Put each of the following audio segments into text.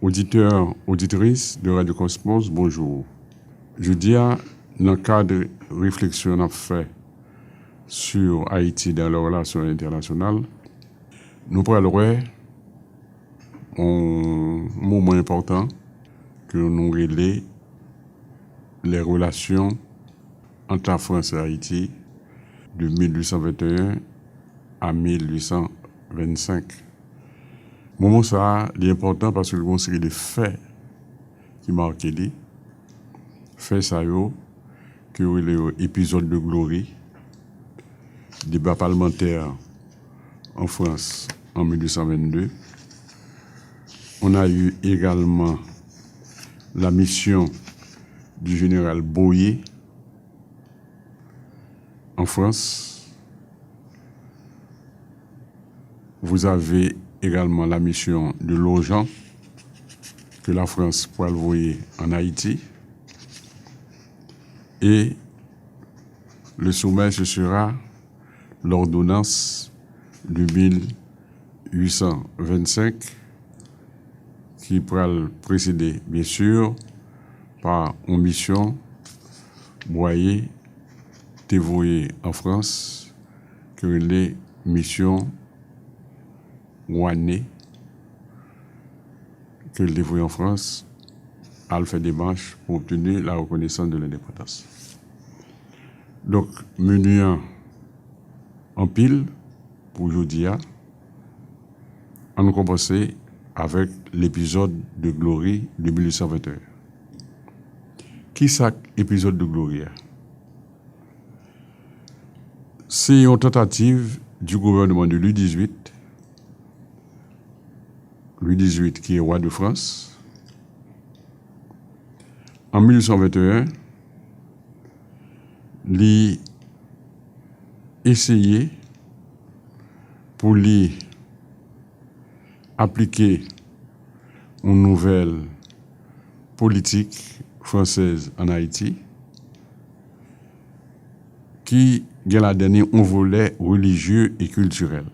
Auditeurs, auditrices de Radio Cosmos, bonjour. Je dis dans le cadre de réflexion qu'on a fait sur Haïti dans les relations internationales, nous parlerons un moment important que nous relais les relations entre la France et Haïti de 1821 à 1825. Moment ça, il est important parce que c'est une série de faits qui marquent les faits ça que l'épisode de gloire, débat parlementaire en France en 1822. On a eu également la mission du général Boyer en France. Vous avez également la mission de Lojan que la France pourra envoyer en Haïti. Et le sommet, ce sera l'ordonnance de 1825 qui pourra le précéder, bien sûr, par une mission Boyer dévouée en France, que les missions Ouané, que le dévoué en France a fait des marches pour obtenir la reconnaissance de l'indépendance. Donc, menu en pile pour aujourd'hui, on a commencé avec l'épisode de Glory de 1821. Qui c'est l'épisode de Glory? C'est une tentative du gouvernement de Louis XVIII qui est roi de France. En 1821, il essayé pour lui appliquer une nouvelle politique française en Haïti qui a la dernière un volet religieux et culturel.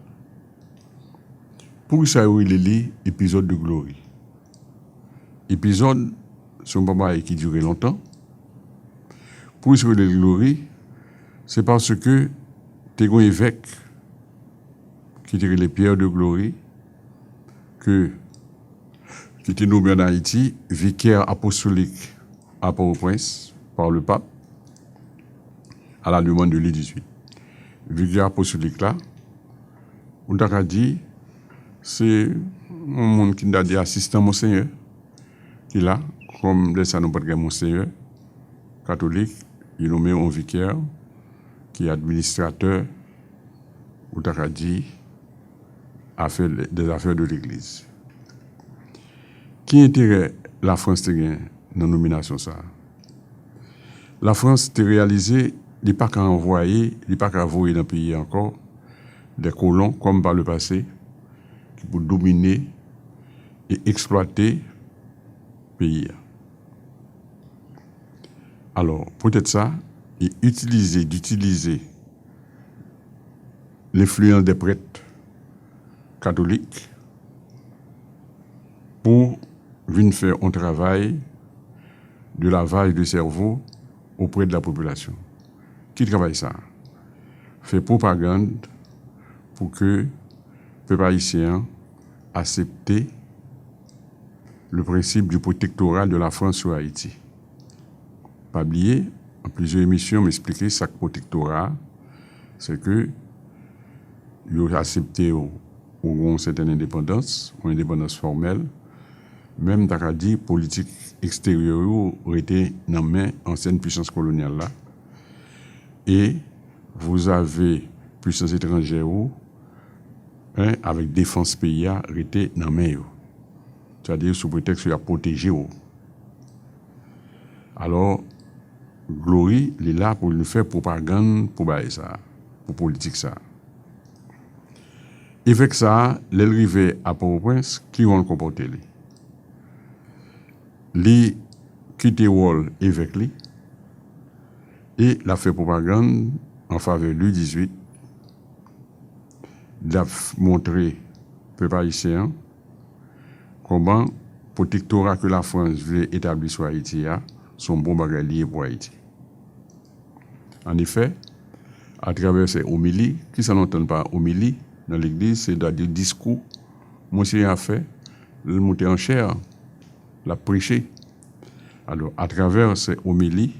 Pour ça, il y a l'épisode de gloire. Épisode, c'est un papa qui durait longtemps. Pour ça, de gloire, c'est parce que tu as un évêque qui était les pierres de gloire, qui était nommé en Haïti, vicaire apostolique à Port-au-Prince par le pape, à la demande de Louis XVIII. Vicaire apostolique là, on t'a dit, c'est un monde qui a dit assistant Monseigneur, qui là, comme les nous pas de Monseigneur catholique, il nommé un vicaire qui est administrateur, ou t'a dit, des affaires de l'Église. Qui intérêt la France dans la nomination ça? La France a réalisé, il n'est pas qu'à envoyer, il n'est pas qu'à envoyer dans le pays encore des colons comme par le passé, pour dominer et exploiter le pays. Alors, peut-être ça, et d'utiliser l'influence des prêtres catholiques pour venir faire un travail de lavage de cerveau auprès de la population. Qui travaille ça? Fait propagande pour que le peuple haïtien accepte le principe du protectorat de la France sur Haïti. Pas oublier, en plusieurs émissions, m'expliquer ça que protectorat, c'est que ils ont accepté une certaine indépendance, une indépendance formelle, même dans dit politique extérieure aurait été dans main ancienne puissance coloniale là. Et vous avez puissance étrangère avec défense pays a été dans main. C'est-à-dire sous prétexte de protéger. Alors Glory, il est là pour nous faire propagande pour ça, pour politique ça. Et avec ça, l'arrivée à Port-au-Prince, qui vont le comporter lui. Lui quitte Wall avec lui et l'a fait propagande en faveur de Louis XVIII, l'a montré peuple haïtien comment protectorat que la France veut établir sur Haïti sont bons bagages liés pour Haïti. En effet, à travers ces homélies, qui s'en entendent par homélie dans l'église, c'est des discours, monsieur a fait, le monter en chair, l'a prêché. Alors, à travers ces homélies,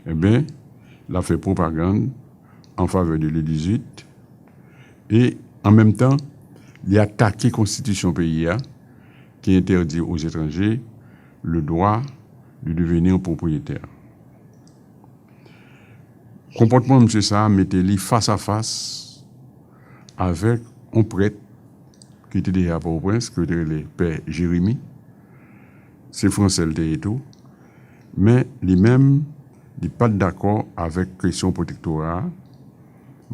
eh bien, il a fait propagande en faveur de l'E18 et en même temps, il a attaqué la constitution pays qui interdit aux étrangers le droit de devenir propriétaire. Le comportement de M. Sarr mettait-lui face à face avec un prêtre qui était déjà à Port-au-Prince, qui était le père Jérémie. C'est français et tout. Mais lui-même, il n'est pas d'accord avec la question protectorat.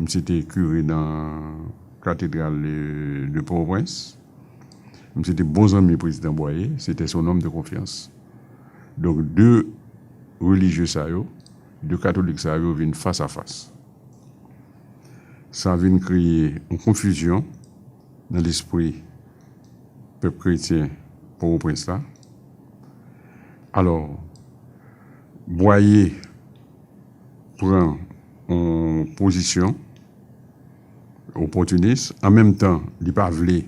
C'était curé dans la cathédrale de Port-au-Prince. C'était bon ami du président Boyer. C'était son homme de confiance. Donc, deux religieux, deux catholiques, viennent face à face. Ça vient créer une confusion dans l'esprit peuple chrétien Port-au-Prince là. Alors, Boyer prend une position opportuniste. En même temps, il n'a pas voulu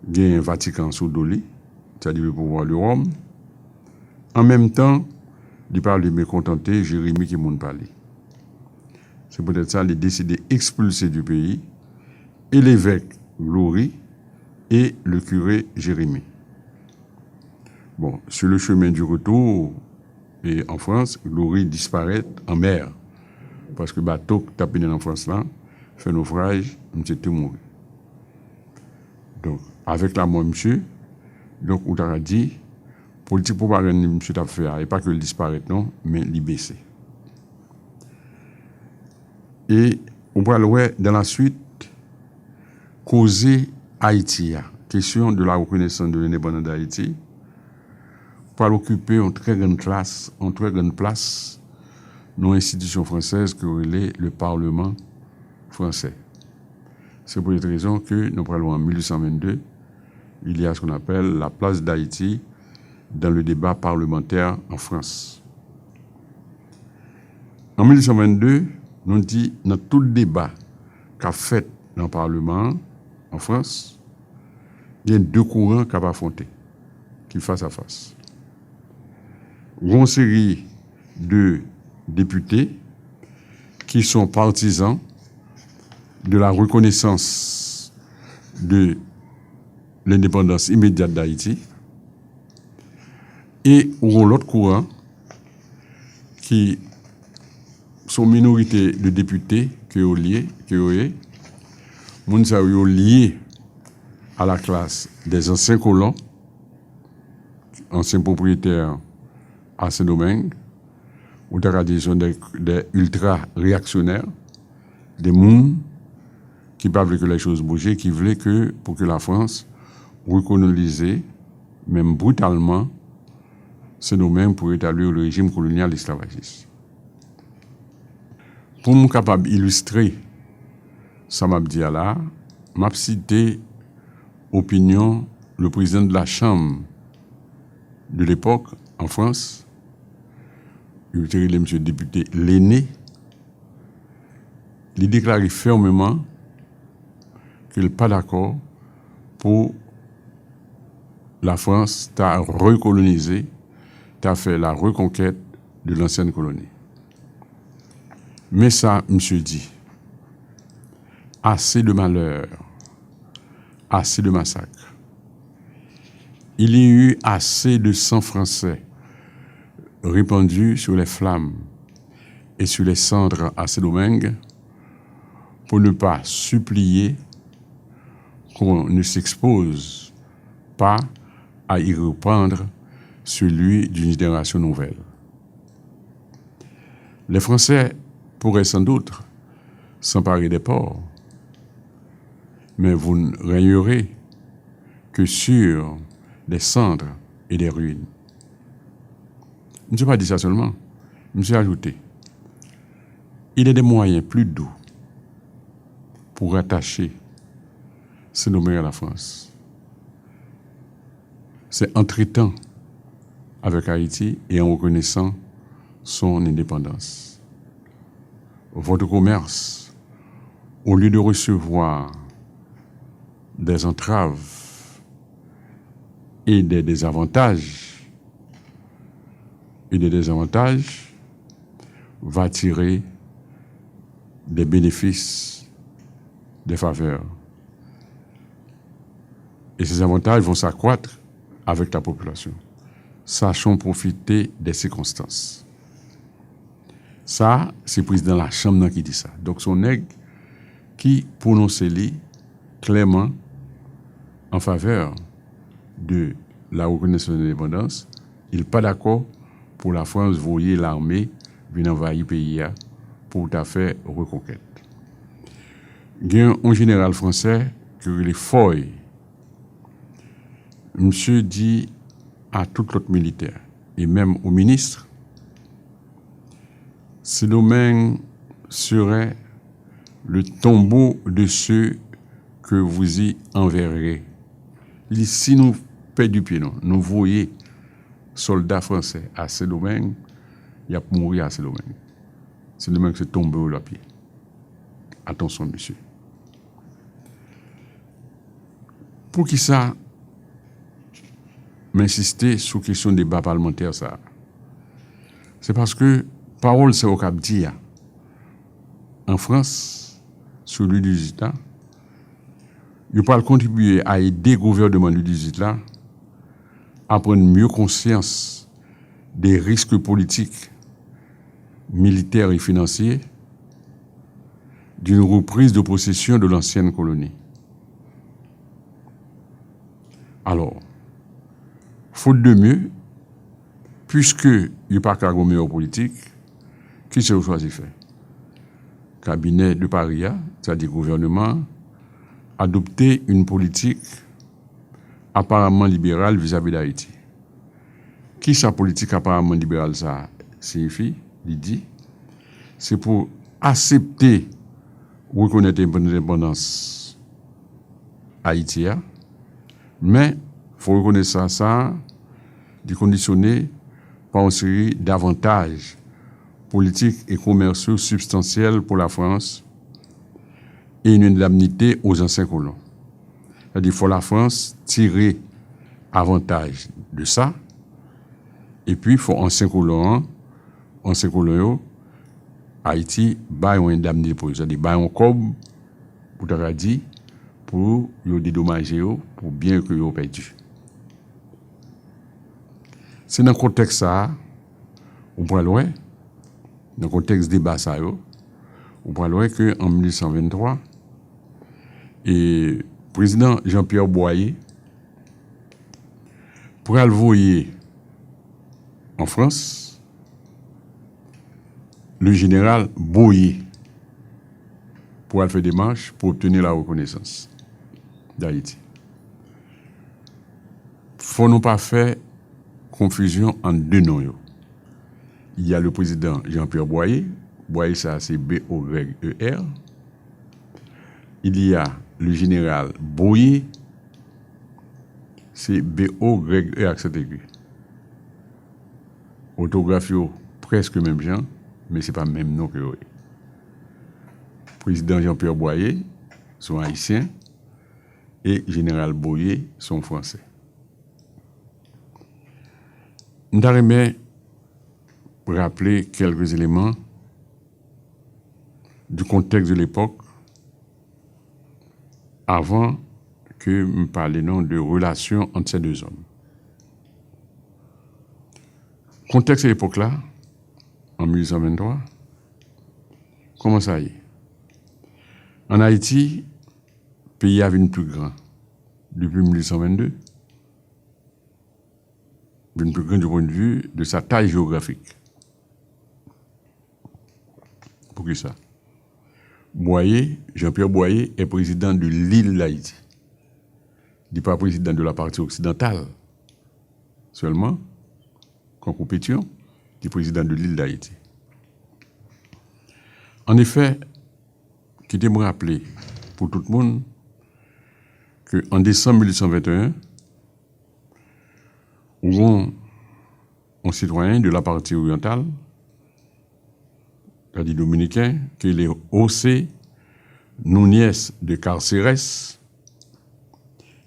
gagner un Vatican sous Doli, c'est-à-dire le pouvoir de Rome. En même temps, il parle de mécontenter Jérémie qui m'a parlé. C'est peut-être ça, il a décidé d'expulser du pays et l'évêque Glory et le curé Jérémie. Bon, sur le chemin du retour, et en France, Glory disparaît en mer. Parce que le bateau qui tapé en France là, fait naufrage, monsieur tout mort. Donc, avec la mort, monsieur, donc, on a dit, politique propagande, monsieur t'a fait, et pas que le disparaît, non, mais il baissé. Et on va le dans la suite, causer Haïti, question de la reconnaissance de l'indépendance d'Haïti, pour occuper une très grande place dans l'institution française que relève le Parlement français. C'est pour cette raison que nous parlons en 1822, il y a ce qu'on appelle la place d'Haïti dans le débat parlementaire en France. En 1822, nous dit dans tout le débat qu'a fait dans le Parlement en France, il y a deux courants qui ont affronté, qui face à face. Une série de députés qui sont partisans de la reconnaissance de l'indépendance immédiate d'Haïti et l'autre courant qui sont minorité de députés qui sont liés à la classe des anciens colons, anciens propriétaires à Saint-Domingue, ou des ultra-réactionnaires, des gens qui ne veulent que les choses bougent, qui veulent que, pour que la France recolonise, même brutalement, Saint-Domingue pour établir le régime colonial esclavagiste. Pour nous capable d'illustrer ça m'a dit là, m'a cité opinion le président de la Chambre de l'époque en France, il était le monsieur député L'aîné, il déclarait fermement qu'il n'est pas d'accord pour la France t'a recolonisé, t'a fait la reconquête de l'ancienne colonie. Mais ça, monsieur dit, assez de malheur, assez de massacres. Il y a eu assez de sang français répandu sur les flammes et sur les cendres à Saint-Domingue pour ne pas supplier qu'on ne s'expose pas à y reprendre celui d'une génération nouvelle. Les Français pourraient sans doute s'emparer des ports, mais vous ne régnerez que sur des cendres et des ruines. Je ne suis pas dit ça seulement, je me suis ajouté. Il y a des moyens plus doux pour rattacher ce nommé à la France. c'est en traitant avec Haïti et en reconnaissant son indépendance. Votre commerce, au lieu de recevoir des entraves et des désavantages, va tirer des bénéfices, des faveurs. Et ces avantages vont s'accroître avec la population. Sachons profiter des circonstances. Ça, c'est le président de la Chambre qui dit ça. Donc, son nègre qui prononce clairement en faveur de la reconnaissance de l'indépendance, il n'est pas d'accord pour la France voyer l'armée venir envahir le pays pour faire reconquête. Il y a un général français qui est Foy. Monsieur dit à tout l'autre militaire et même au ministre, ce domaine serait le tombeau de ceux que vous y enverrez. Si nous perdons du pied, nous voyons soldats français à ce domaine, il y a pour mourir à ce domaine. Ce domaine c'est tomber au pied. Attention, monsieur. Pour qui ça m'insister sur la question des débats parlementaires, ça? C'est parce que parole, c'est au cap dire. En France, sur le 18 là, il peut contribuer à aider le gouvernement du 18 là à prendre mieux conscience des risques politiques, militaires et financiers d'une reprise de possession de l'ancienne colonie. Alors, faute de mieux, puisque il n'y a pas qu'à meilleur politique, qui s'est choisi faire? Cabinet de Paris, c'est-à-dire gouvernement, adopter une politique apparemment libérale vis-à-vis d'Haïti. Qui sa politique apparemment libérale ça signifie? Il dit, c'est pour accepter ou reconnaître l'indépendance haïtienne, mais il faut reconnaître ça de conditionner par une série d'avantages politiques et commerciaux substantiels pour la France et une indemnité aux anciens colons. C'est-à-dire qu'il faut la France tirer avantage de ça, et puis il faut anciens colons, Haïti, bail une indemnité pour eux. C'est-à-dire bail un cob pour t'avoir dit pour les dédommager pour bien que ils perdu. C'est dans le contexte ça, on pourrait loin, dans le contexte débat ça, on pourrait loin qu'en 1823, le président Jean-Pierre Boyer pourrait le voyer en France, le général Boyer pour faire des marches pour obtenir la reconnaissance d'Haïti. Il ne faut pas faire confusion entre deux noms. Il y a le président Jean-Pierre Boyer. Boyer, ça c'est B-O-Y-E-R. Il y a le général Boyer, c'est B-O-Y-E accent aigu. Orthographe presque même genre, mais c'est pas le même nom que eux. Président Jean-Pierre Boyer sont haïtiens et général Boyer sont français. Nous allons rappeler quelques éléments du contexte de l'époque avant que nous parlions de relations entre ces deux hommes. Contexte de l'époque là, en 1823, comment ça y est? En Haïti, le pays avait une plus grand depuis 1822, une plus grande du point de vue de sa taille géographique. Pour qui ça? Boyer, Jean-Pierre Boyer est président de l'île d'Haïti. Il n'est pas président de la partie occidentale seulement, qu'en compétition, il est président de l'île d'Haïti. En effet, qui me rappeler pour tout le monde qu'en décembre 1821, où un citoyen de la partie orientale, c'est-à-dire dominicain, qui est José Núñez de Carceres,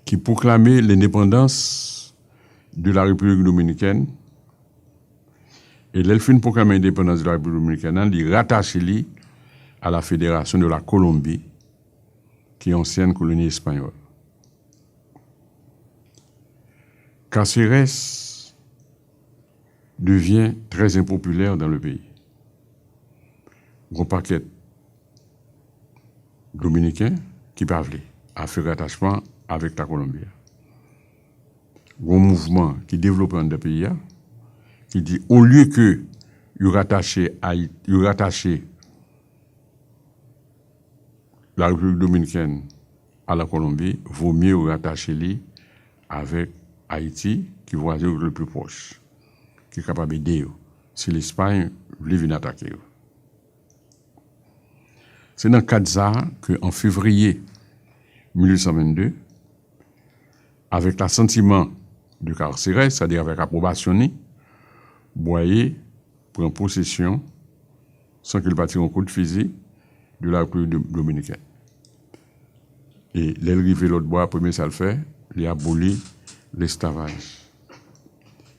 qui proclamait l'indépendance de la République dominicaine. Et l'Elfine proclamait l'indépendance de la République dominicaine, il rattache à la Fédération de la Colombie, qui est ancienne colonie espagnole. Carceres devient très impopulaire dans le pays. Un paquet dominicain qui parlait a fait rattachement avec la Colombie. Un mouvement qui développe dans le pays qui dit au lieu que il rattacher la République dominicaine à la Colombie, vaut mieux rattacher avec Haïti, qui est voisin le plus proche, qui est capable d'aider si l'Espagne veut venir attaquer. C'est dans le cadre de ça qu'en février 1822, avec l'assentiment de Carceres, c'est-à-dire avec l'approbation, Boyer prend possession, sans qu'il bâtisse un coup de fusil, de la République dominicaine. Et l'arrivée l'autre bois, premier ça le fait, il abolit l'esclavage.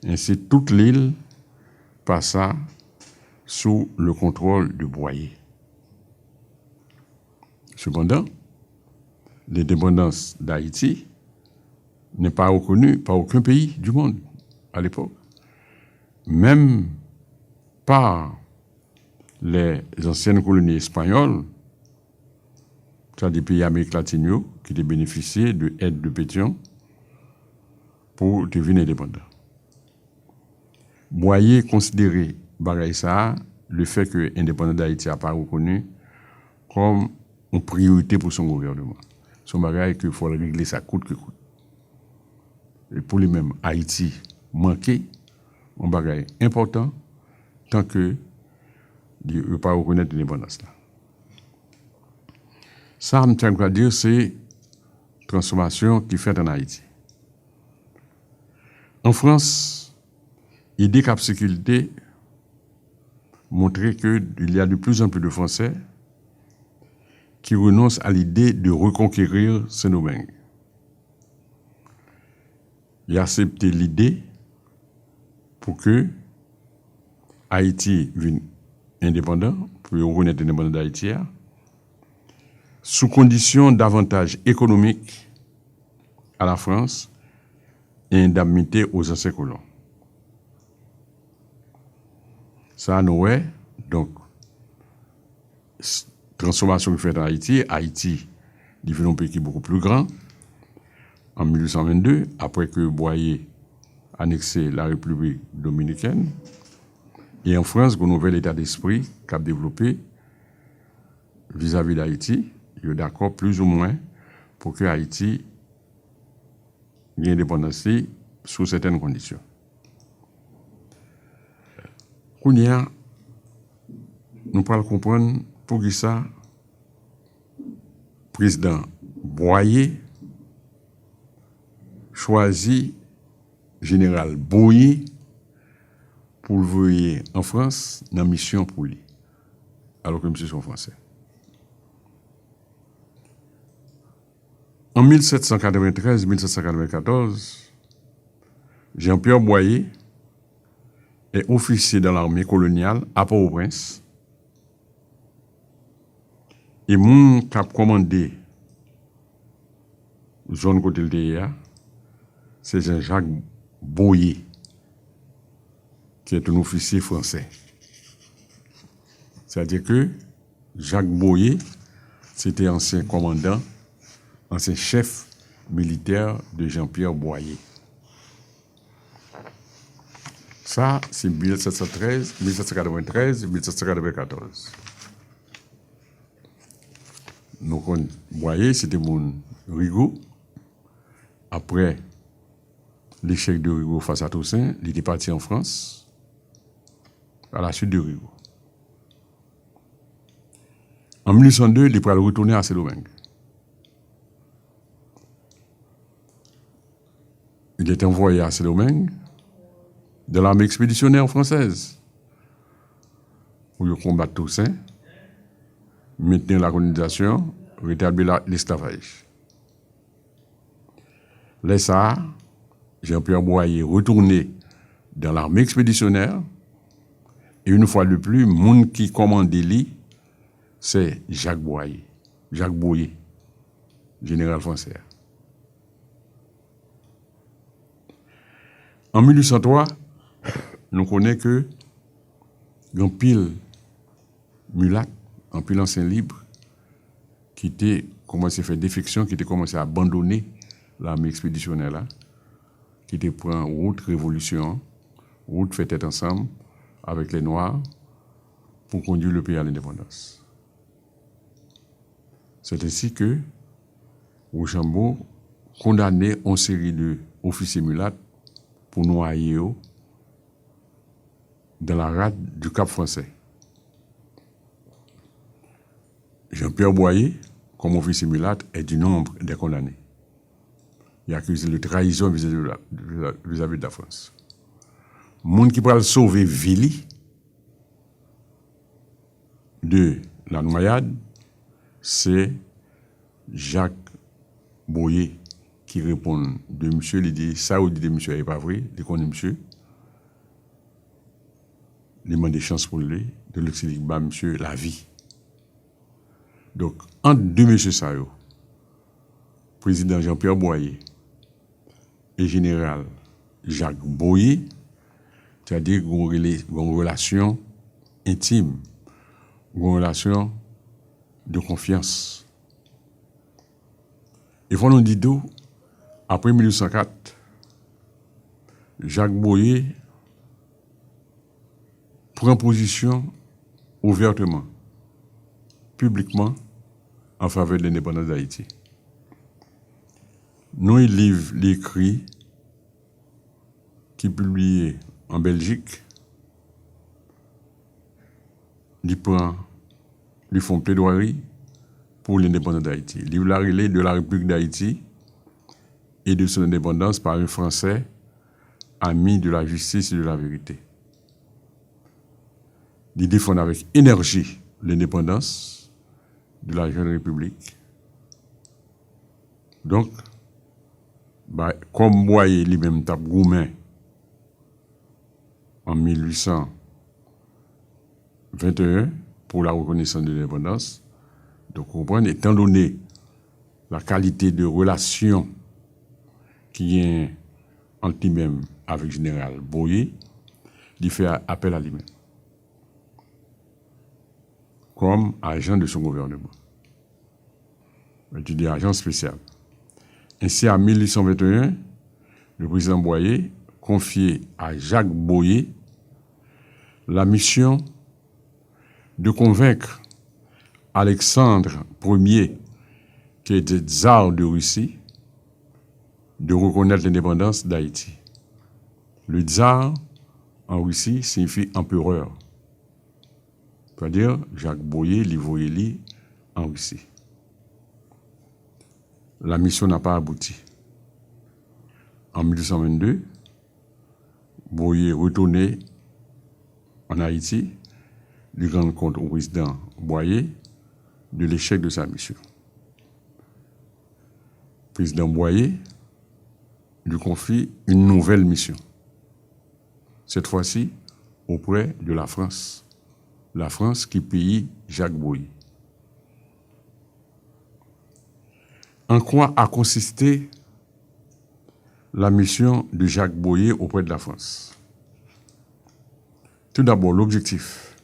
Ainsi, toute l'île passa sous le contrôle de Boyer. Cependant, l'indépendance d'Haïti n'est pas reconnue par aucun pays du monde à l'époque. Même par les anciennes colonies espagnoles, c'est-à-dire des pays d'Amérique latine qui ont bénéficié de l'aide de Pétion pour devenir indépendants. Boyer considérait le fait que l'indépendance d'Haïti n'a pas reconnu comme une priorité pour son gouvernement. Son bagage qu'il faut régler ça coûte que coûte. Et pour lui-même, Haïti manquait un bagage important tant que il ne pas reconnaître l'indépendance. Ça, je tiens à dire, c'est la transformation qui est faite en Haïti. En France, l'idée cap sécurité montrait qu'il y a de plus en plus de Français qui renoncent à l'idée de reconquérir Saint-Domingue. Ils acceptent l'idée pour que Haïti devienne indépendant, pour reconnaître l'indépendance d'Haïti, sous condition d'avantages économiques à la France et indemnité aux anciens colons. Ça, nous est, donc, transformation qui fait en Haïti. Haïti devient un pays qui est beaucoup plus grand. En 1822, après que Boyer a annexé la République dominicaine, et en France, un nouvel état d'esprit qu'a développé vis-à-vis d'Haïti, il est d'accord plus ou moins pour que Haïti ait indépendance sous certaines conditions. Nous pouvons comprendre pour qui ça, président Boyer choisit général Boyer pour le voyer en France dans la mission pour lui, alors que monsieur sont français. En 1793-1794, Jean-Pierre Boyer est officier dans l'armée coloniale à Port-au-Prince. Et mon cap commandé zone côté de l'IA, c'est Jean-Jacques Boyer, qui est un officier français. C'est-à-dire que Jacques Boyer, c'était ancien commandant, ancien chef militaire de Jean-Pierre Boyer. Ça, c'est 1713, 1793, 1794. Donc, Boyer, c'était mon Rigaud. Après l'échec de Rigaud face à Toussaint, il était parti en France à la suite de Rigaud. En 1802, il est retourner à Saint-Domingue. Il est envoyé à Saint-Domingue de l'armée expéditionnaire française pour combattre Toussaint, maintenir la colonisation, rétablir l'esclavage. Là, ça, Jean-Pierre Boyer retourné dans l'armée expéditionnaire, et une fois de plus, le monde qui commande lui, c'est Jacques Boyer, général français. En 1803, nous connaissons que un pile mulatte, un pile ancien libre, qui était commencé à faire défection, qui était commencé à abandonner l'armée expéditionnaire là, qui était pour une route révolution, route fait tête ensemble avec les Noirs pour conduire le pays à l'indépendance. C'est ainsi que Rochambeau condamnait une série d'officiers mulattes pour noyer dans la rade du Cap français. Jean-Pierre Boyer, comme officier mulatte, est du nombre des condamnés. Il est accusé de trahison vis-à-vis de la France. Le monde qui peut sauver Vili de la noyade, c'est Jacques Boyer qui répond de monsieur, il dit ça ou dit de monsieur n'est pas vrai, il connaît monsieur. Il demande des chances pour lui, de l'expliquer bah monsieur la vie. Donc entre deux messieurs Sayo, président Jean-Pierre Boyer et général Jacques Boyer, c'est-à-dire une relation intime, une relation de confiance. Et faut nous dire d'où, après 1804, Jacques Boyer prend position ouvertement, publiquement, en faveur de l'indépendance d'Haïti. Nous, il livre l'écrit qui est publié en Belgique, il font plaidoirie pour l'indépendance d'Haïti. Il livre la relais de la République d'Haïti et de son indépendance par un Français ami de la justice et de la vérité. Il défend avec énergie l'indépendance de la jeune République. Donc, comme Boyer lui-même tape Goumen en 1821 pour la reconnaissance de l'indépendance, donc vous comprenez, étant donné la qualité de relation qui est entre lui-même avec le général Boyer, il fait appel à lui-même comme agent de son gouvernement. Tu dis agent spécial. Ainsi, en 1821, le président Boyer confiait à Jacques Boyer la mission de convaincre Alexandre Ier, qui était tsar de Russie, de reconnaître l'indépendance d'Haïti. Le tsar, en Russie, signifie empereur. C'est-à-dire, Jacques Boyer, Livoyeli, en Russie. La mission n'a pas abouti. En 1822, Boyer retourné en Haïti, lui rend compte au président Boyer de l'échec de sa mission. Le président Boyer lui confie une nouvelle mission. Cette fois-ci, auprès de la France. La France qui paye Jacques Boyer. En quoi a consisté la mission de Jacques Boyer auprès de la France? Tout d'abord, l'objectif,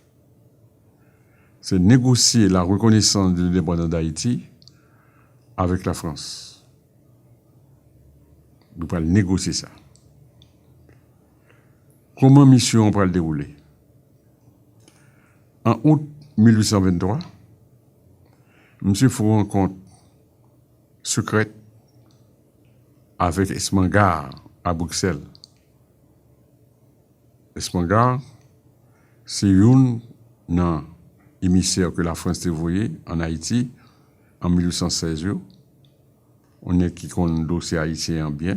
c'est de négocier la reconnaissance de l'indépendance d'Haïti avec la France. Nous allons négocier ça. Comment mission on va le dérouler? En août 1823, M. fait une rencontre secrète avec Esmangar à Bruxelles. Esmangar, c'est un émissaire que la France a envoyé en Haïti en 1816. On est qui connaît le dossier haïtien bien.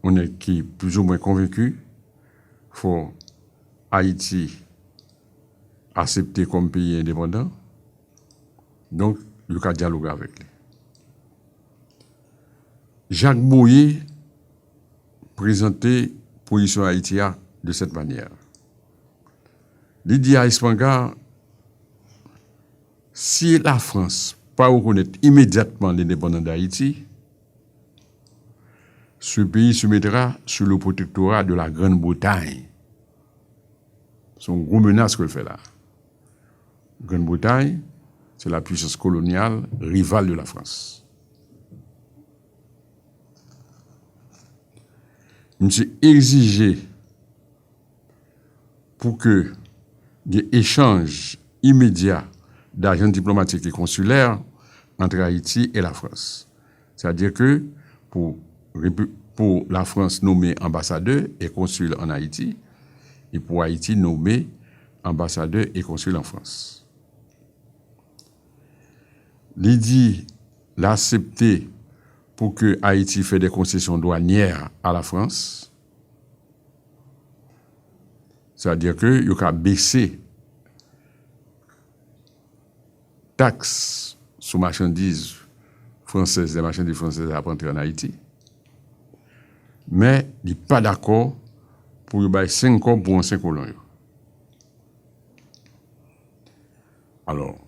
on est qui plus ou moins convaincu, faut Haïti accepter comme pays indépendant. Donc, il y a dialogue avec lui. Jacques Boyer présentait position Haïti de cette manière. Il dit à Espangar, si la France ne pas reconnaître immédiatement l'indépendance d'Haïti, ce pays se mettra sous le protectorat de la Grande-Bretagne. C'est une grosse menace qu'elle fait là. La Grande-Bretagne, c'est la puissance coloniale rivale de la France. Monsieur exigé pour que des échanges immédiats d'agents diplomatiques et consulaires entre Haïti et la France. C'est-à-dire que pour la France nommer ambassadeur et consul en Haïti, et pour Haïti nommer ambassadeur et consul en France. L'idée l'accepter pour que Haïti fait des concessions douanières à la France, c'est-à-dire que il y a baissé taxes sur marchandises françaises, les marchandises françaises à rentrer en Haïti, mais il n'est pas d'accord pour y avoir 5 ans pour un 5 colons. Alors,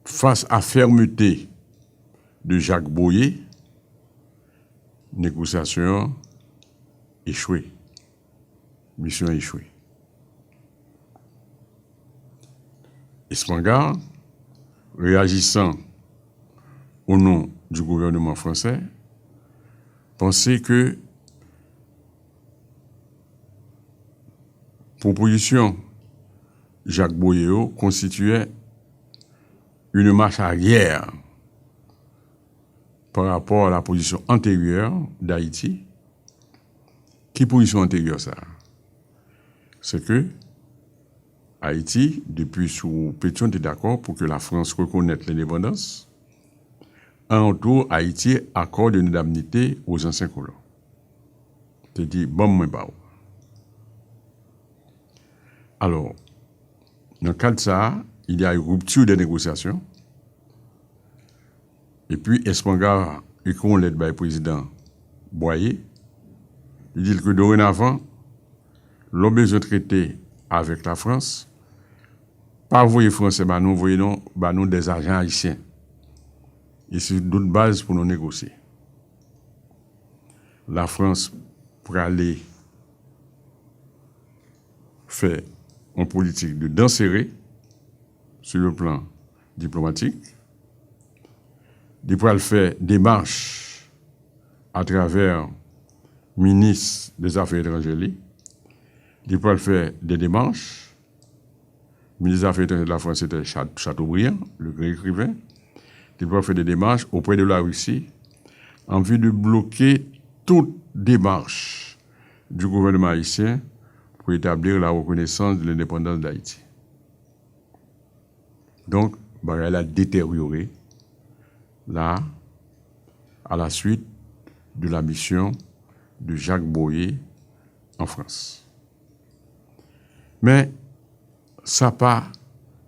face à fermeté de Jacques Boyer, négociation échouée, mission échouée. Espangar, réagissant au nom du gouvernement français, pensait que proposition Jacques Boyer constituait une marche arrière par rapport à la position antérieure d'Haïti. Quelle position antérieure ça? C'est que Haïti, depuis sous Pétion, était d'accord pour que la France reconnaisse l'indépendance. En retour, Haïti accorde une indemnité aux anciens colons. C'est-à-dire, bon, moins bas. Alors, dans le cas de ça, il y a une rupture des négociations. Et puis, Espangar, il connaît le président Boyer, il dit que dorénavant, l'on besoin de traiter avec la France, pas voyer français, nous voyons des agents haïtiens. Et c'est d'autres bases pour nous négocier. La France pour aller faire une politique de dents serrées sur le plan diplomatique. Il pourra faire des marches à travers le ministre des Affaires étrangères. Il pourra faire des démarches. Le ministre des Affaires étrangères de la France, c'était Chateaubriand, le grand écrivain. Il pourra faire des démarches auprès de la Russie en vue de bloquer toute démarche du gouvernement haïtien pour établir la reconnaissance de l'indépendance d'Haïti. Donc, elle a détérioré là, à la suite de la mission de Jacques Boyer en France. Mais ça n'a pas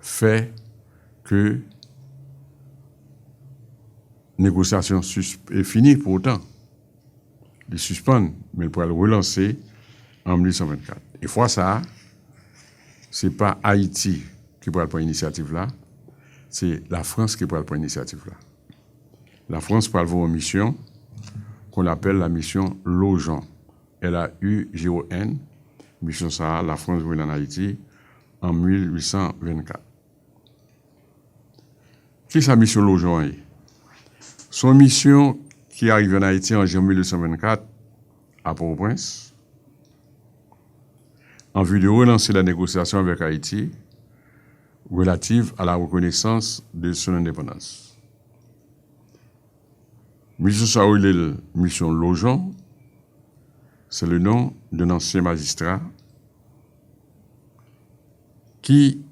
fait que la négociation est finie pour autant. Il suspend, mais il pourra le relancer en 1824. Et fois ça, ce n'est pas Haïti qui pourra prendre l'initiative là, c'est la France qui pourra prendre l'initiative là. La France pourra avoir une mission qu'on appelle la mission Laujon. L-A-U-G-O-N. Mission ça, la France vient en Haïti en 1824. Qui est sa mission Laujon? Son mission qui arrive en Haïti en janvier 1824 à Port-au-Prince, en vue de relancer la négociation avec Haïti relative à la reconnaissance de son indépendance. Mission Saoulel, mission Laujon, c'est le nom d'un ancien magistrat qui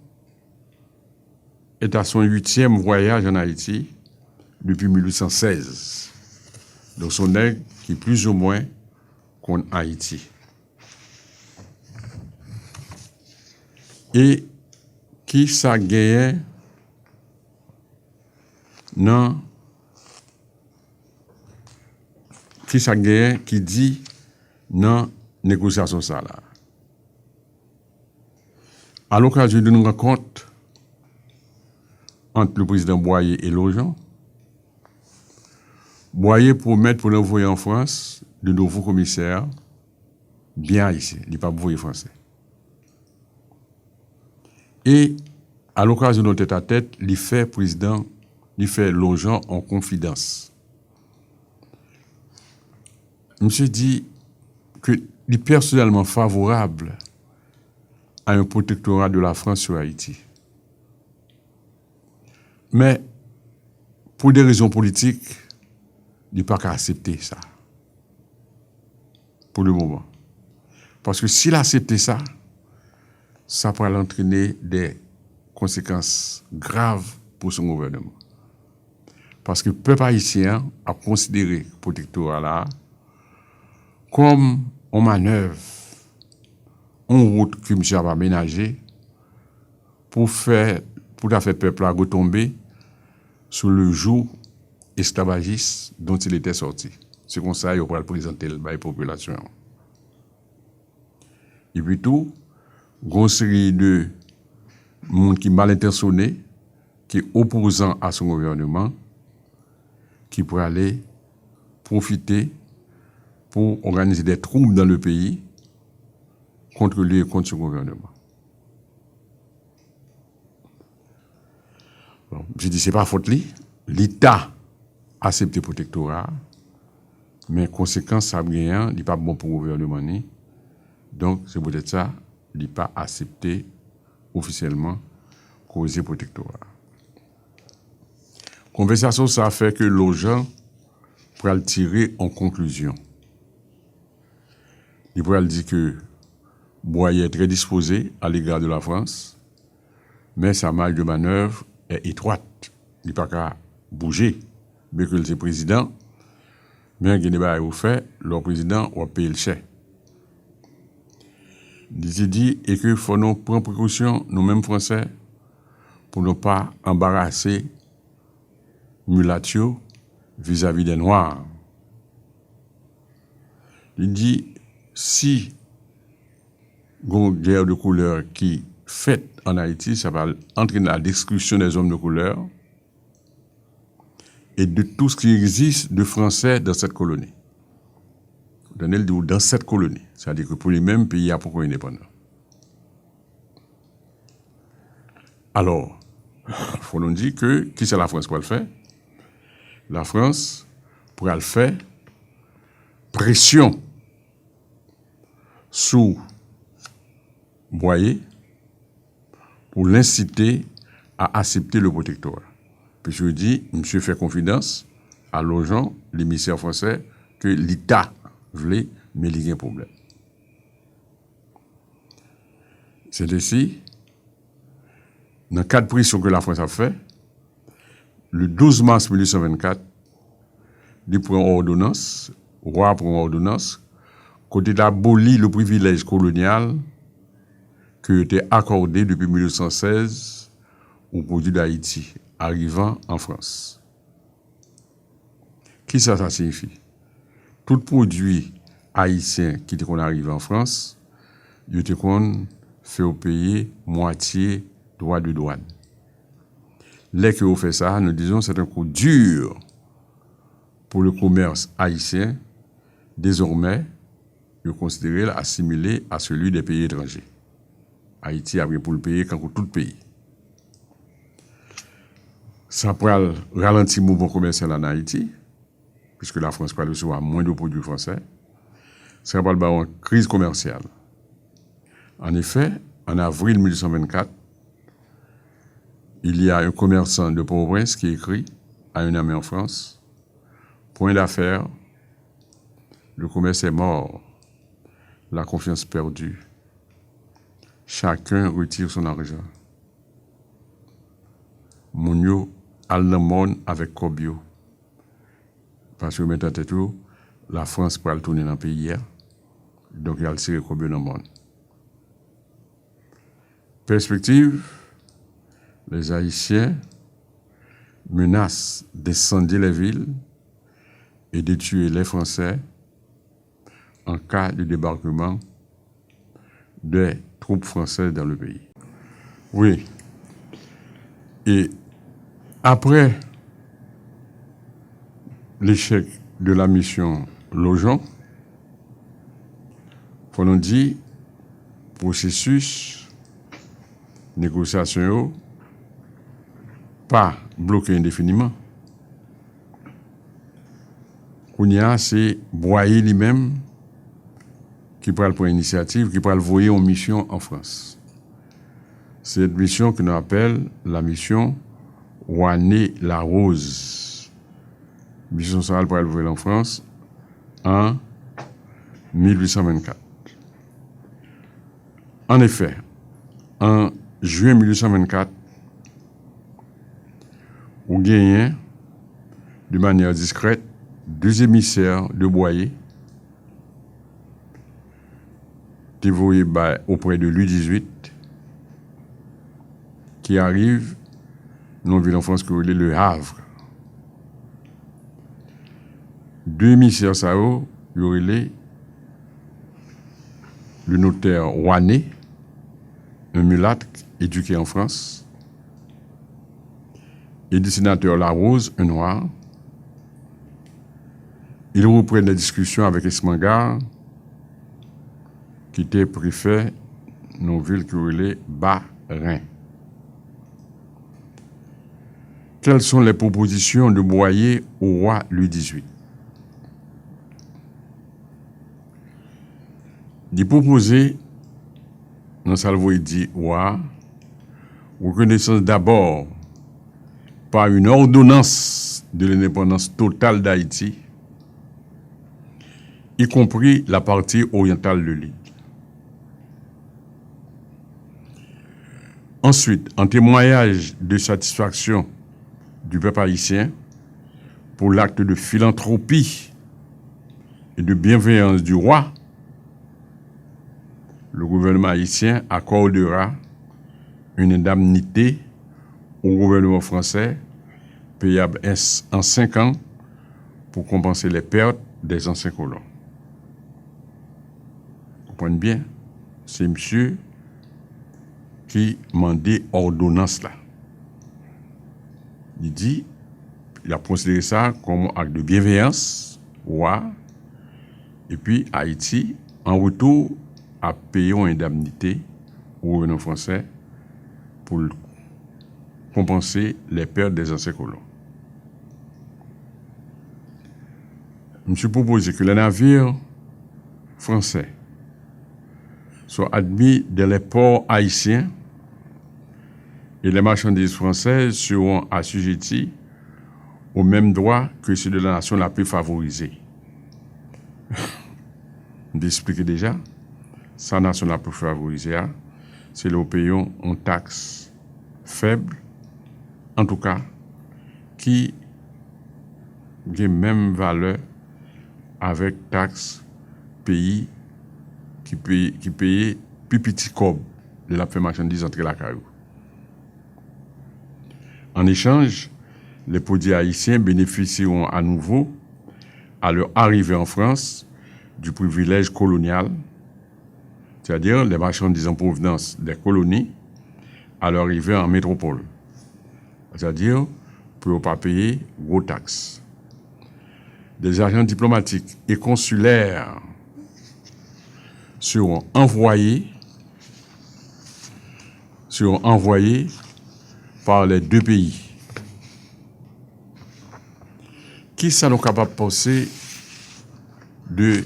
est à son 8e voyage en Haïti depuis 1816. Donc son nègre qui plus ou moins contre Haïti. Et qui ça gagne non qui dit non négociation ça là. À l'occasion d'une rencontre entre le président Boyer et Longchamp, Boyer promet pour l'envoyer en France de nouveaux commissaires bien haïtiens, il n'est pas envoyé français. Et à l'occasion de tête-à-tête, il fait Longchamp en confidence. Monsieur dit qu'il est personnellement favorable à un protectorat de la France sur Haïti. Mais pour des raisons politiques, il n'est pas qu'à accepter ça. Pour le moment. Parce que s'il accepte ça, ça pourrait entraîner des conséquences graves pour son gouvernement. Parce que le peuple haïtien a considéré le protectorat là comme une manœuvre, une route que M. a aménagée pour faire le peuple à retomber sur le joug esclavagiste dont il était sorti. C'est comme ça qu'il va le présenter à la population. Et puis tout, il y a une série de monde qui mal intentionné, qui est opposant à son gouvernement, qui pourrait aller profiter pour organiser des troubles dans le pays contre lui et contre son gouvernement. Bon, je dis, c'est pas faute lui. L'État a accepté le protectorat, mais conséquence, ça il n'est pas bon pour le gouvernement. Donc, c'est peut-être ça, il n'est pas accepté officiellement causer protectorat. Conversation, ça a fait que Longchamp pourra le tirer en conclusion. Il pourra dire que Boyer est très disposé à l'égard de la France, mais sa marge de manœuvre est étroite. Il n'est pas qu'à bouger, mais que le président, mais il y a des fait, le président va payer le chèque. Il dit et que faut nous prendre précaution, nous-mêmes Français, pour ne pas embarrasser mulatio vis-à-vis des Noirs. Il dit si il y a une guerre de couleur qui fait en Haïti, ça va entraîner la destruction des hommes de couleur et de tout ce qui existe de Français dans cette colonie. Dans cette colonie, c'est-à-dire que pour les mêmes pays, pourquoi indépendants. Alors, il faut nous dire que qui c'est la France pour le faire? La France pourra le faire pression sous Boyer pour l'inciter à accepter le protectorat. Puis je dis, monsieur fait confidence à Longchamp, l'émissaire français, que l'État voulait, mais il y a un problème. C'est ainsi, dans le cadre de pression que la France a fait, le 12 mars 1824, il prend une ordonnance, le roi prend une ordonnance, côté d'abolir le privilège colonial qui était accordé depuis 1916 aux produits d'Haïti arrivant en France. Qui ça signifie? Tout produit haïtien qui était arrivé en France, il était fait payer moitié droit de douane. Dès que vous faites ça, nous disons que c'est un coup dur pour le commerce haïtien. Désormais, il est considéré assimilé à celui des pays étrangers. Haïti a pris pour le payer quand tout le pays. Ça pourrait ralentir le mouvement commercial en Haïti, puisque la France pourrait recevoir moins de produits français. Ça pourrait avoir une crise commerciale. En effet, en avril 1824, il y a un commerçant de Port-au-Prince qui écrit à un ami en France, point d'affaires, le commerce est mort, la confiance perdue. Chacun retire son argent. Mounio al nan monde avec Kobio. Parce que maintenant, la France pourra le tourner dans le pays. Donc, il y a le tiré combien de monde. Perspective, les Haïtiens menacent d'incendier les villes et de tuer les Français en cas de débarquement des troupes françaises dans le pays. Oui. Et après l'échec de la mission Lojon, on nous dit processus négociation pas bloqué indéfiniment. Kounia, c'est Boyer lui-même qui prend pour initiative, qui prend le voyer en mission en France. C'est cette mission que nous appelle la mission Rouanet-Larose. Mission Sahel pour le voyer en France en 1824. En effet, en juin 1824, on gagne de manière discrète 2 émissaires de Boyer dévoyés auprès de Louis XVIII qui arrive dans une ville en France qui est le Havre. 2 émissaires, ça y aurait le notaire Rouanet, un mulâtre éduqué en France, et le sénateur Larose, un noir. Ils reprennent des discussions avec Esmangar, qui était préfet dans une ville qui est Bas-Rhin. Quelles sont les propositions de Boyer au roi Louis XVIII? Il proposait, dans Salvo, il dit, roi, reconnaissance d'abord par une ordonnance de l'indépendance totale d'Haïti, y compris la partie orientale de l'île. Ensuite, en témoignage de satisfaction du peuple haïtien pour l'acte de philanthropie et de bienveillance du roi, le gouvernement haïtien accordera une indemnité au gouvernement français payable en 5 ans pour compenser les pertes des anciens colons. Vous comprenez bien? C'est monsieur qui mandait ordonnance là. Il dit, il a considéré ça comme acte de bienveillance, roi, et puis Haïti, en retour, a payé une indemnité au gouvernement français pour compenser les pertes des anciens colons. Monsieur proposait que les navires français soient admis dans les ports haïtiens et les marchandises françaises seront assujetties aux mêmes droits que ceux de la nation la plus favorisée. D'expliquer déjà, sa nation la plus favorisée, c'est les pays ont taxe faible, en tout cas, qui a même valeur avec taxe pays qui paye plus petit cob de la fait marchandise entre la carrière. En échange, les produits haïtiens bénéficieront à nouveau, à leur arrivée en France, du privilège colonial, c'est-à-dire les marchandises en provenance des colonies, à leur arrivée en métropole, c'est-à-dire pour ne pas payer gros taxes. Des agents diplomatiques et consulaires seront envoyés par les 2 pays. Qui sont capables de penser de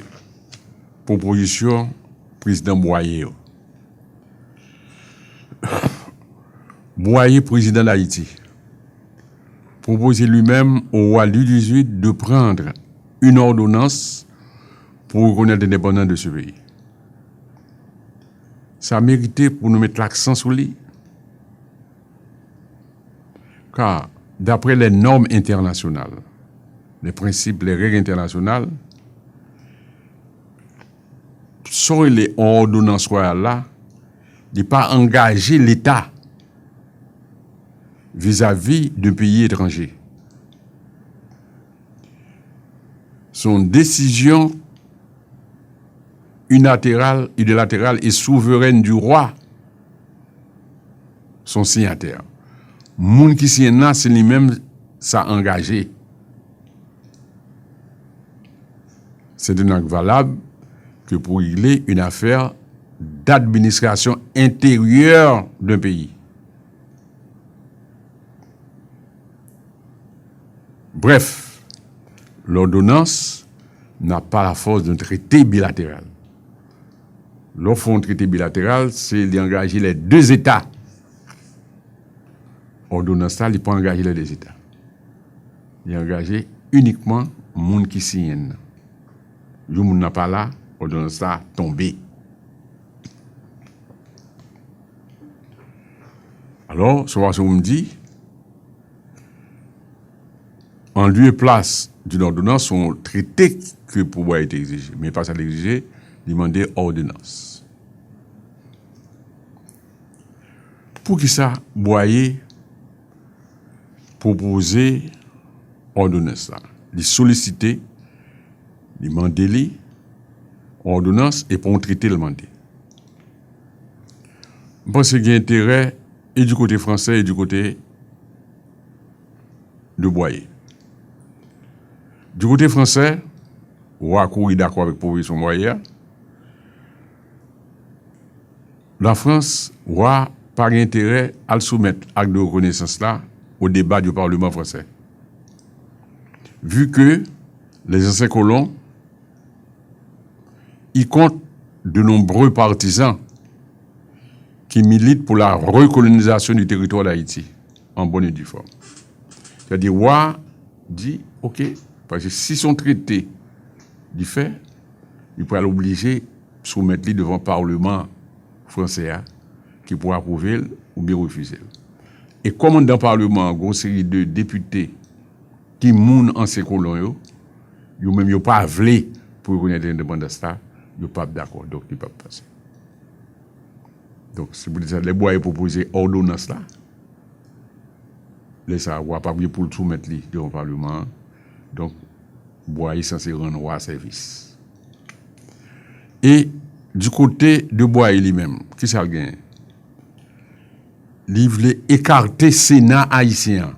proposition président Boyer? Boyer, président d'Haïti, proposait lui-même au roi Louis XVIII de prendre une ordonnance pour reconnaître l'indépendance de ce pays. Ça a mérité pour nous mettre l'accent sur lui. Car, d'après les normes internationales, les principes, les règles internationales, sur les ordonnances là, de pas engager l'État vis-à-vis d'un pays étranger. Son décision unilatérale et souveraine du roi, son signataire. Moun qui signe là, c'est lui-même ça engagé. C'est un acte valable que pour régler une affaire d'administration intérieure d'un pays. Bref, l'ordonnance n'a pas la force d'un traité bilatéral. Lorsqu'on fait un traité bilatéral, c'est d'engager les deux États. L'ordonnance, il ne peut pas engager les deux États. Il engage uniquement le monde qui signe. Le monde n'a pas là, l'ordonnance a tombé. Alors, ce que vous me dites, en lieu et place d'une ordonnance, on traité que le pouvoir est exigé. Mais pas à l'exiger, demander ordonnance. Pour qui ça, Boyer proposer ordonnance là, les solliciter, demander ordonnance et pour traiter le mandat. Je pense qu'il y a intérêt et du côté français et du côté de Boyer. Du côté français, on va courir d'accord avec la proposition Boyer. La France n'a pas intérêt à le soumettre acte de reconnaissance là au débat du Parlement français. Vu que les anciens colons, ils comptent de nombreux partisans qui militent pour la recolonisation du territoire d'Haïti en bonne et due forme. C'est-à-dire, Wa dit, OK, parce que si son traité dit fait, il pourra l'obliger de soumettre devant le Parlement français qui pourra approuver ou bien refuser. Et comme dans le Parlement, il y a une série de députés qui moun anciens colons, ils même yo pas voulu pour reconnaître l'indépendance là, ils pas d'accord, donc ils pas passer. Donc c'est pour dire les Boyer proposer ordonnance là. Les ça va pas pour le soumettre devant le Parlement. Donc Boyer censé rendre roi service. Et du côté de Boyer lui-même, qui ça gagne? Il voulait écarter Sénat haïtien,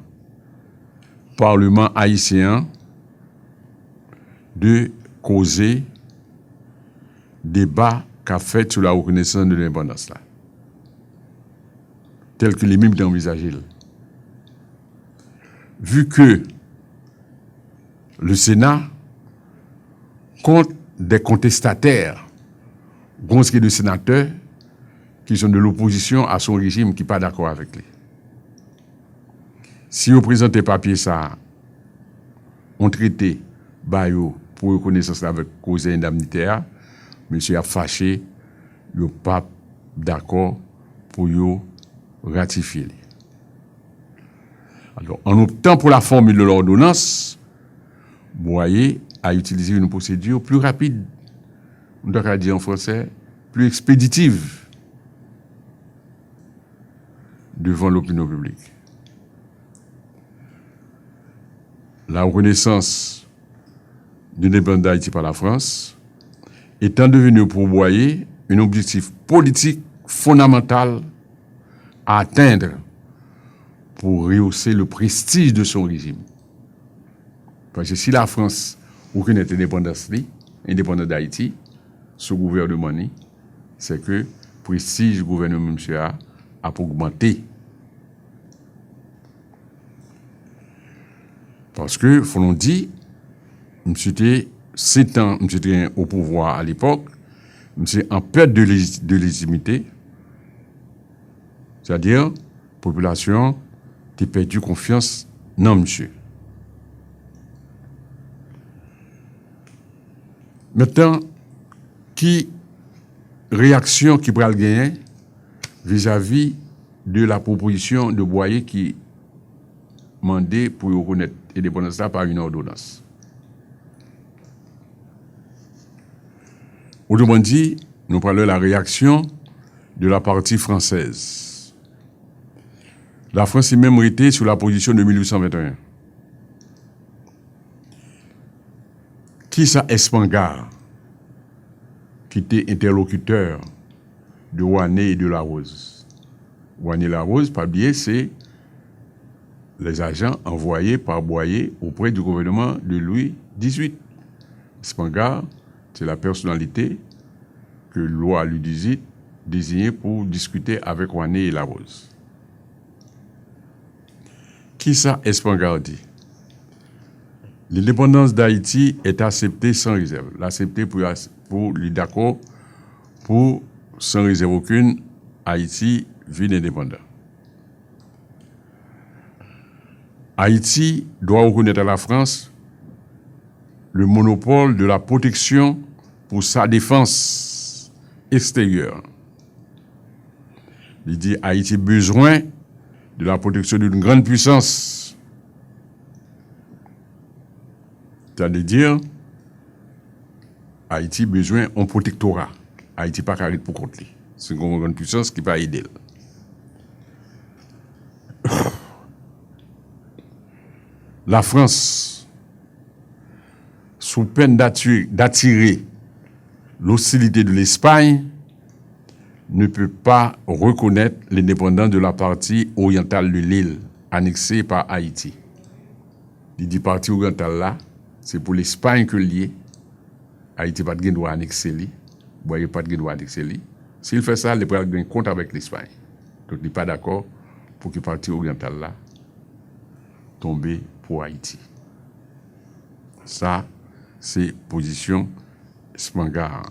Parlement haïtien, de causer débat qu'a fait sur la reconnaissance de l'indépendance là, tel que les mêmes envisagé. Vu que le Sénat compte des contestataires, gonzes de sénateurs qui sont de l'opposition à son régime qui n'est pas d'accord avec lui. Si vous présentez papier ça, on traité Bayo pour reconnaissance avec cause indemnitaire, monsieur a fâché, il n'est pas d'accord pour ratifier. Alors, en optant pour la formule de l'ordonnance, Boyer a utilisé une procédure plus rapide, on doit dire en français, plus expéditive devant l'opinion publique. La reconnaissance de l'indépendance d'Haïti par la France étant devenue pour Boyer un objectif politique fondamental à atteindre pour rehausser le prestige de son régime. Parce que si la France reconnaît l'indépendance d'Haïti, ce gouvernement, c'est que le prestige du gouvernement monsieur a augmenté. Parce que, faut nous dire, monsieur était 7 ans, monsieur était au pouvoir à l'époque, monsieur en perte de légitimité, c'est-à-dire, la population a perdu confiance dans monsieur. Maintenant, qui réaction qui pourra le gagner vis-à-vis de la proposition de Boyer qui demandait pour reconnaître l'indépendance par une ordonnance. Autrement dit, nous parlons de la réaction de la partie française. La France est même restée sur la position de 1821. Qui ça Espangard, qui était interlocuteur de Ouané et de Larose. Ouané et Larose, pas oublier, c'est les agents envoyés par Boyer auprès du gouvernement de Louis XVIII. Espangard, c'est la personnalité que loi lui désignée pour discuter avec Ouané et Larose. Qui ça Espangard dit? L'indépendance d'Haïti est acceptée sans réserve. L'accepter pour lui d'accord pour sans réserve aucune, Haïti vit indépendant. Haïti doit reconnaître à la France le monopole de la protection pour sa défense extérieure. Il dit Haïti a besoin de la protection d'une grande puissance. C'est-à-dire, Haïti a besoin d'un protectorat. Haïti pas carré pour contre lui. C'est une grande puissance qui va aider. La France, sous peine d'attirer l'hostilité de l'Espagne, ne peut pas reconnaître l'indépendance de la partie orientale de l'île, annexée par Haïti. Il dit partie orientale là, c'est pour l'Espagne que lié. Haïti n'a pas de droit à annexer lui. Boyer pas de droit à annexer lui. S'il fait ça, il peut avoir un compte avec l'Espagne. Donc il n'est pas d'accord pour que la partie orientale là tombe pour Haïti. Ça, c'est position Espangard.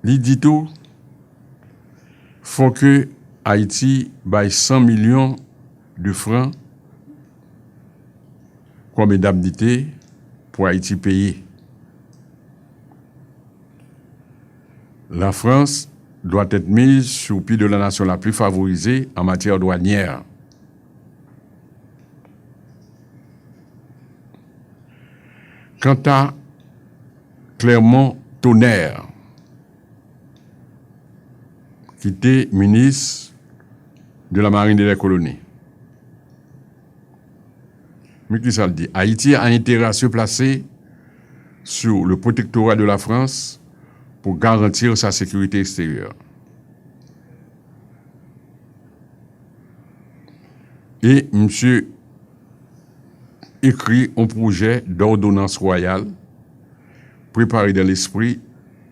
Il dit tout, faut que Haïti baille 100 millions de francs comme indemnité pour Haïti payer. La France doit être mise sous le pied de la nation la plus favorisée en matière douanière. Quant à Clermont-Tonnerre, qui était ministre de la Marine et des colonies, mais qui ça le dit? Haïti a intérêt à se placer sur le protectorat de la France pour garantir sa sécurité extérieure. Et monsieur écrit un projet d'ordonnance royale préparé dans l'esprit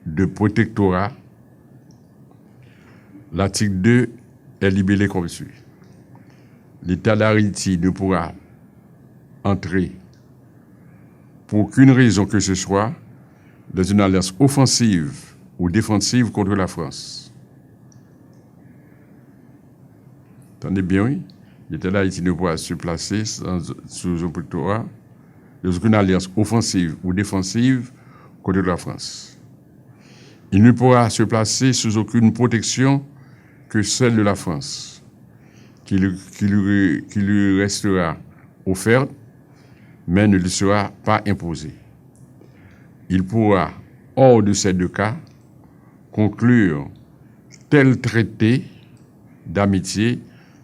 de protectorat. L'article 2 est libellé comme suit. L'État d'Haïti ne pourra entrer pour aucune raison que ce soit dans une alliance offensive ou défensive contre la France. Attendez bien, oui. L'État d'Haïti ne pourra se placer sous un protectorat dans aucune alliance offensive ou défensive contre la France. Il ne pourra se placer sous aucune protection que celle de la France, qui lui restera offerte, mais ne lui sera pas imposée. Il pourra, hors de ces deux cas, conclure tel traité d'amitié,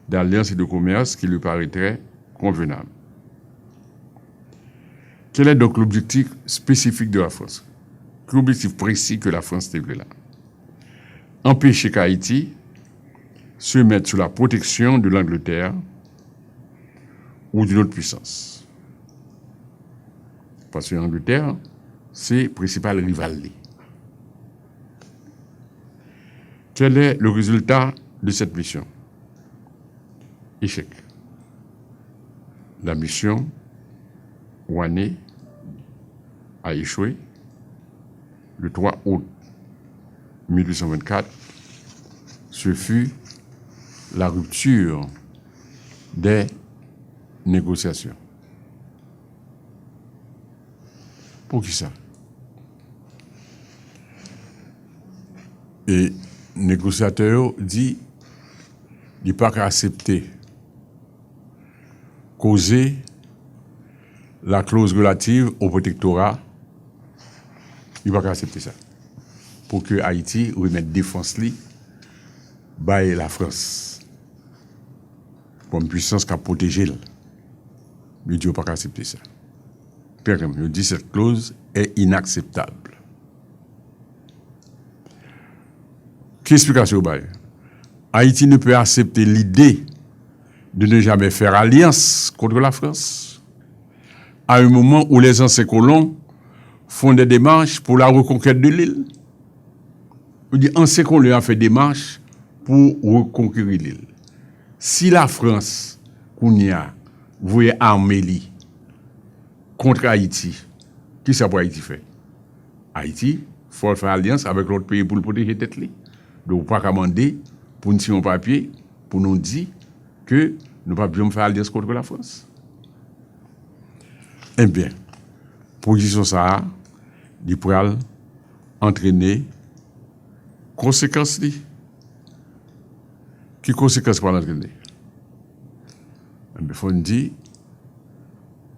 d'alliance et de commerce qui lui paraîtrait convenable. Quel est donc l'objectif spécifique de la France? Quel objectif précis que la France développe là? Empêcher qu'Haïti se mette sous la protection de l'Angleterre ou d'une autre puissance. Parce que l'Angleterre, c'est le principal rival. Quel est le résultat de cette mission? Échec. La mission Ouané a échoué le 3 août 1824. Ce fut la rupture des négociations. Pour qui ça? Et négociateur dit il n'est pas qu'à accepter causer la clause relative au protectorat Il ne va pas accepter ça. Pour que Haïti remette défense by la France. Comme puissance qui a protégé. Il ne va pas accepter ça. Il dit que cette clause est inacceptable. Quelle explication au bail? Haïti ne peut accepter l'idée de ne jamais faire alliance contre la France à un moment où les anciens colons font des démarches pour la reconquête de l'île. On dit anciens colons ont fait des démarches pour reconquérir l'île. Si la France, Kounia, voulait armer contre Haïti, qui ça pour Haïti faire? Haïti, il faut faire alliance avec l'autre pays pour le protéger tête. Donc, pas commander pour nous signer un papier, pour nous dire que nous ne pouvons pas faire alliance contre la France. Eh bien, position ça, il pourrait entraîner conséquences. Quelles conséquences pour l'entraîner? Il faut dire,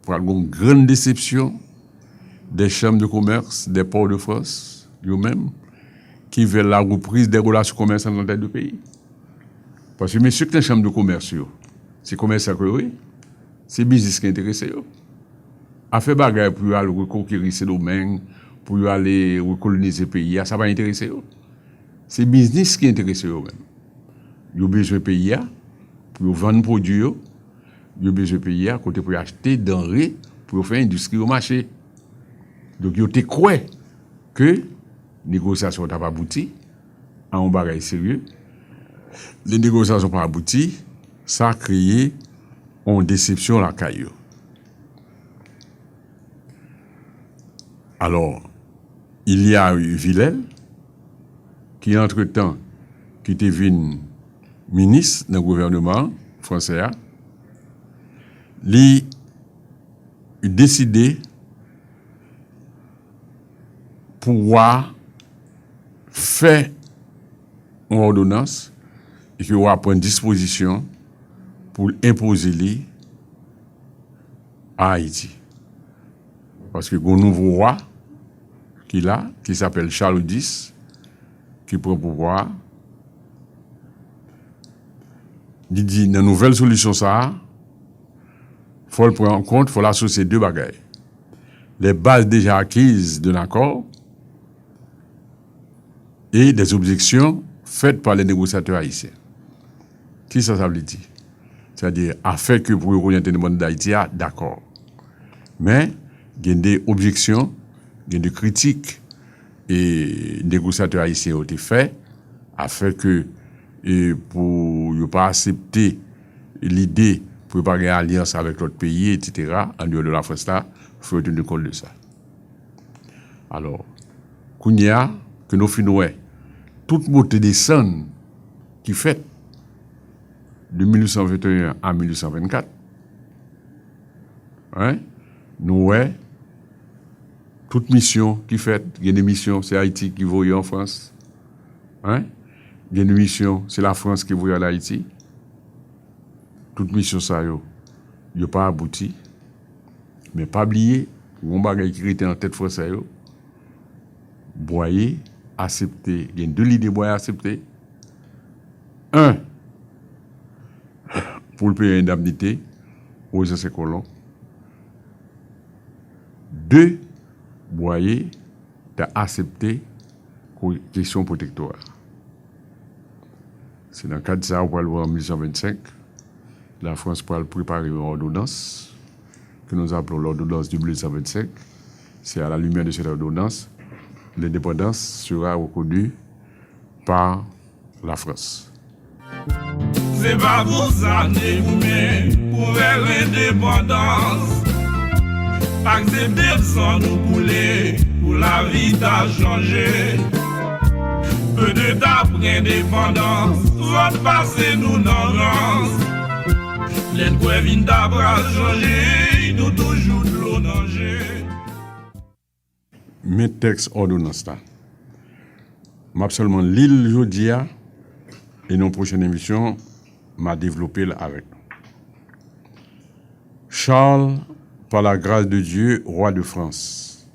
pour une grande déception des chambres de commerce, des ports de France, eux-mêmes, qui veulent la reprise des relations commerciales dans les deux pays. Parce que, messieurs, que les chambres de commerce, c'est commerçants que c'est business qui intéresse. À faire bagarre pour aller reconquérir ces domaines, pour aller recoloniser ces pays, ça va intéresser. C'est business qui intéresse eux-mêmes. Ils ont besoin de pays pour vendre produits, ils ont besoin de pays côté pour acheter denrées, pour faire industrie au marché. Donc, ils ont cru que négociations n'ont pas abouti à un bagage sérieux. Les négociations n'ont pas abouti, ça a créé une déception à la caillou. Alors, il y a eu Villel, qui entre-temps, qui était venu ministre dans le gouvernement français, il a décidé pouvoir faire une ordonnance et qu'il va prendre disposition pour imposer à Haïti. Parce que un nouveau roi qui s'appelle Charles X, qui prend pouvoir, il dit dans la nouvelle solution, il faut le prendre en compte, il faut l'associer deux bagages. Les bases déjà acquises de l'accord et des objections faites par les négociateurs haïtiens. Qui ça veut dire? C'est-à-dire, afin que pour orienter le monde d'Haïti, d'accord. Mais, il y a des objections, il y a des critiques, et les négociateurs haïtiens ont été faits, afin que, pour ne pas accepter l'idée pour pas avoir une alliance avec l'autre pays, etc., en dehors de la France, il faut tenir compte de ça. Alors, Kounia, que nous finissons, toute montée des scènes qui fait de 1821 à 1824, nous, toute mission qui fait, il y a des missions, c'est Haïti qui voyait en France. Il y a une mission, c'est la France qui voyait en Haïti. Toute mission, ça, il n'a pas abouti. Mais pas oublier, on va qui était en tête française, Boyer, accepté. Il y a deux idées Boyer accepté. Un, pour le payer indemnité aux anciens colons. Deux, Boyer a accepté question protectoire. C'est dans le cadre de ça, on va le voir en 1825. La France pourra préparer une ordonnance que nous appelons l'ordonnance de 1825. C'est à la lumière de cette ordonnance, l'indépendance sera reconnue par la France. C'est pas pour ça que pour l'indépendance. Accepter sans nous couler, pour la vie t'a changé. Peu de temps après indépendance, votre passé nous n'avance. L'enquête vient d'abord changer, nous toujours de l'eau danger. Mes textes ordonnance là. M'a seulement l'île Jodia et nos prochaines émissions m'a développé avec nous. Charles, par la grâce de Dieu, roi de France,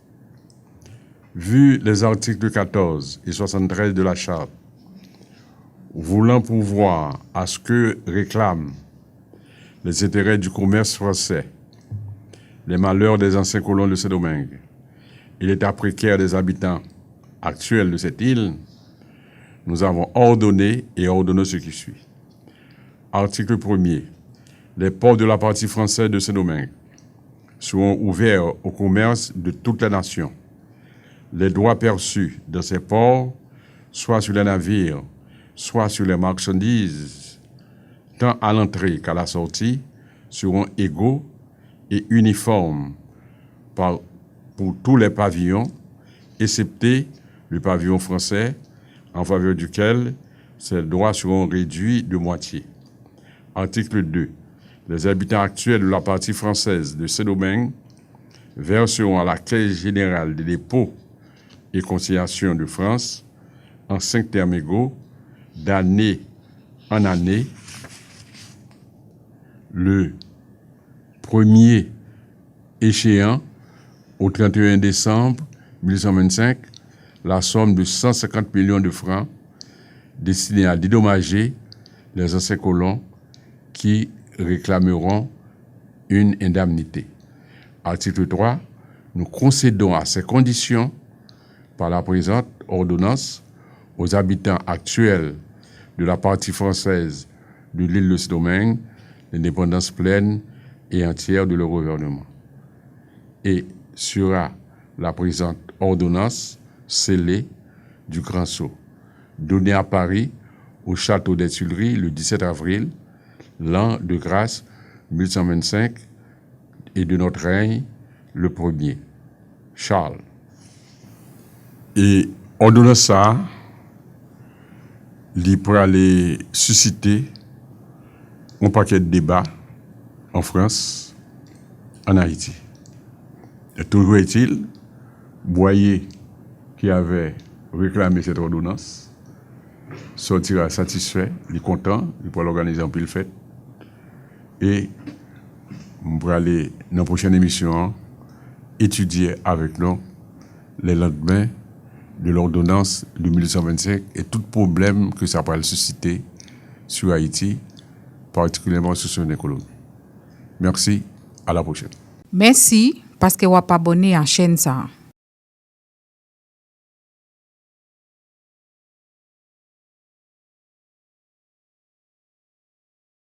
vu les articles 14 et 73 de la Charte, voulant pourvoir à ce que réclament les intérêts du commerce français, les malheurs des anciens colons de Saint-Domingue et l'état précaire des habitants actuels de cette île, nous avons ordonné et ordonné ce qui suit. Article 1er. Les ports de la partie française de Saint-Domingue seront ouverts au commerce de toutes les nations. Les droits perçus dans ces ports, soit sur les navires, soit sur les marchandises, tant à l'entrée qu'à la sortie, seront égaux et uniformes pour tous les pavillons, excepté le pavillon français, en faveur duquel ces droits seront réduits de moitié. Article 2. Les habitants actuels de la partie française de Saint-Domingue verseront à la Caisse générale des dépôts et conciliation de France, en 5 termes égaux, d'année en année, le premier échéant au 31 décembre 1825, la somme de 150 millions de francs destinée à dédommager les anciens colons qui réclameront une indemnité. Article 3. Nous concédons à ces conditions, par la présente ordonnance, aux habitants actuels de la partie française de l'île de Saint-Domingue l'indépendance pleine et entière de leur gouvernement. Et sera la présente ordonnance scellée du Grand Sceau, donnée à Paris au château des Tuileries le 17 avril, l'an de grâce 1125 et de notre règne le 1er. Charles. Et ordonnance ça, il pour aller susciter un paquet de débats en France, en Haïti. Et toujours est-il, Boyer, qui avait réclamé cette ordonnance, sortira satisfait, il est content, il pourra l'organiser en pile fête. Et on pourra aller dans la prochaine émission étudier avec nous les lendemains de l'ordonnance de 1825 et tout problème que ça pourra susciter sur Haïti, particulièrement sur son économie. Merci, à la prochaine. Merci, parce que vous êtes abonné à la chaîne.